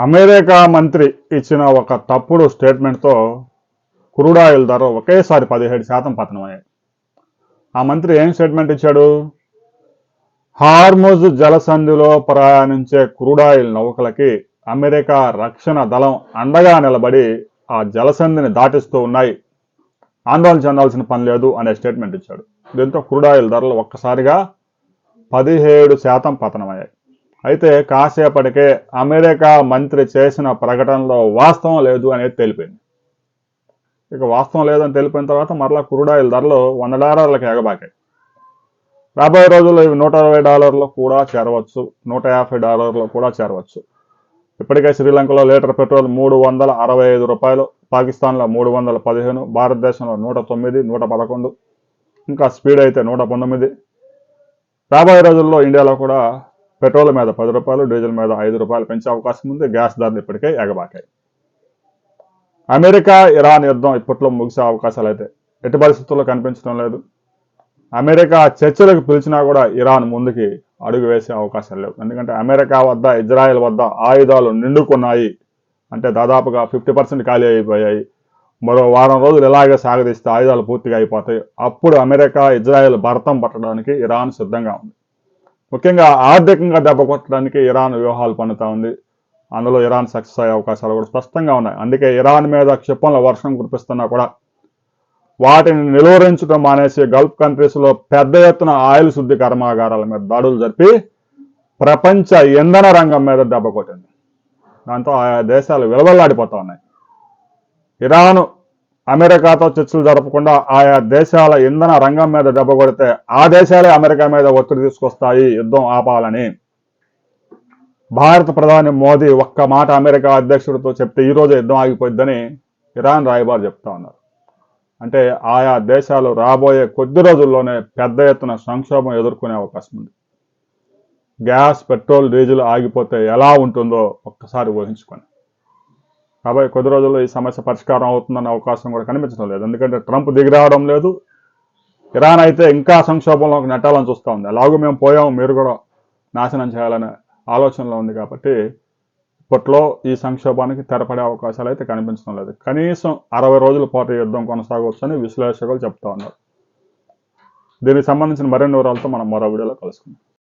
America మంత్రి ఇచ్చిన ఒక తప్పుడు స్టేట్మెంట్తో క్రూడ్ ఆయిల్ ధర ఒకేసారి 17% పతనమయ్యాయి. ఆ మంత్రి ఏం స్టేట్మెంట్ ఇచ్చాడు? హార్ముజ్ జలసంధిలో ప్రయాణించే క్రూడ్ ఆయిల్ నౌకలకి అమెరికా రక్షణ దళం అండగా నిలబడి ఆ జలసంధిని దాటిస్తూ ఉన్నాయి, ఆందోళన చెందాల్సిన పని లేదు అనే స్టేట్మెంట్ ఇచ్చాడు. దీంతో క్రూడ్ ఆయిల్ ధరలు ఒక్కసారిగా 17% పతనమయ్యాయి. అయితే కాసేపటికే అమెరికా మంత్రి చేసిన ప్రకటనలో వాస్తవం లేదు అనేది తెలిపింది. ఇక వాస్తవం లేదని తెలిపిన తర్వాత మరలా క్రూడ్ ఆయిల్ ధరలు $100 ఎగబాకాయి. రాబోయే రోజుల్లో ఇవి $120 కూడా చేరవచ్చు, $150 కూడా చేరవచ్చు. ఇప్పటికే శ్రీలంకలో లీటర్ పెట్రోల్ $365, పాకిస్తాన్లో 315, భారతదేశంలో 109, 111, ఇంకా స్పీడ్ అయితే 119. రాబోయే రోజుల్లో ఇండియాలో కూడా పెట్రోల్ మీద $10, డీజిల్ మీద $5 పెంచే అవకాశం ఉంది. గ్యాస్ ధరలు ఇప్పటికే ఎగబాకాయి. అమెరికా ఇరాన్ యుద్ధం ఇప్పట్లో ముగిసే అవకాశాలు అయితే ఎట్టి పరిస్థితుల్లో కనిపించడం లేదు. అమెరికా చర్చలకు పిలిచినా కూడా ఇరాన్ ముందుకి అడుగు వేసే అవకాశాలు లేవు. ఎందుకంటే అమెరికా వద్ద, ఇజ్రాయెల్ వద్ద ఆయుధాలు నిండుకున్నాయి. అంటే దాదాపుగా 50% ఖాళీ అయిపోయాయి. మరో వారం రోజులు ఇలాగే సాగదీస్తే ఆయుధాలు పూర్తిగా అయిపోతాయి. అప్పుడు అమెరికా, ఇజ్రాయెల్ భరతం పట్టడానికి ఇరాన్ సిద్ధంగా ఉంది. ముఖ్యంగా ఆర్థికంగా దెబ్బ కొట్టడానికి ఇరాన్ వ్యూహాలు పన్నుతా ఉంది. అందులో ఇరాన్ సక్సెస్ అయ్యే అవకాశాలు కూడా స్పష్టంగా ఉన్నాయి. అందుకే ఇరాన్ మీద క్షిపణుల వర్షం కురిపిస్తున్నా కూడా వాటిని నిలువరించడం మానేసి గల్ఫ్ కంట్రీస్లో పెద్ద ఎత్తున ఆయిల్ శుద్ధి కర్మాగారాల మీద దాడులు జరిపి ప్రపంచ ఇంధన రంగం మీద దెబ్బ కొట్టింది. దాంతో ఆయా దేశాలు విలవల్లాడిపోతా ఉన్నాయి. ఇరాన్ అమెరికాతో చర్చలు జరపకుండా ఆయా దేశాల ఇంధన రంగం మీద దెబ్బ కొడితే ఆ దేశాలే అమెరికా మీద ఒత్తిడి తీసుకొస్తాయి యుద్ధం ఆపాలని. భారత ప్రధాని మోదీ ఒక్క మాట అమెరికా అధ్యక్షుడితో చెప్తే ఈరోజు యుద్ధం ఆగిపోద్దని ఇరాన్ రాయబారి చెప్తా ఉన్నారు. అంటే ఆయా దేశాలు రాబోయే కొద్ది రోజుల్లోనే పెద్ద ఎత్తున సంక్షోభం ఎదుర్కొనే అవకాశం ఉంది. గ్యాస్, పెట్రోల్, డీజిల్ ఆగిపోతే ఎలా ఉంటుందో ఒక్కసారి ఊహించుకోండి. కాబట్టి కొద్ది రోజుల్లో ఈ సమస్య పరిష్కారం అవుతుందన్న అవకాశం కూడా కనిపించడం లేదు. ఎందుకంటే ట్రంప్ దిగిరావడం లేదు. ఇరాన్ అయితే ఇంకా సంక్షోభంలోకి నెట్టాలని చూస్తూ ఉంది. అలాగూ మేము పోయాము, మీరు కూడా నాశనం చేయాలనే ఆలోచనలో ఉంది. కాబట్టి ఇప్పట్లో ఈ సంక్షోభానికి తెరపడే అవకాశాలు అయితే కనిపించడం లేదు. కనీసం 60 రోజుల పాటు యుద్ధం కొనసాగవచ్చని విశ్లేషకులు చెప్తా ఉన్నారు. దీనికి సంబంధించిన మరిన్ని వివరాలతో మనం మరో వీడియోలో కలుసుకుందాం.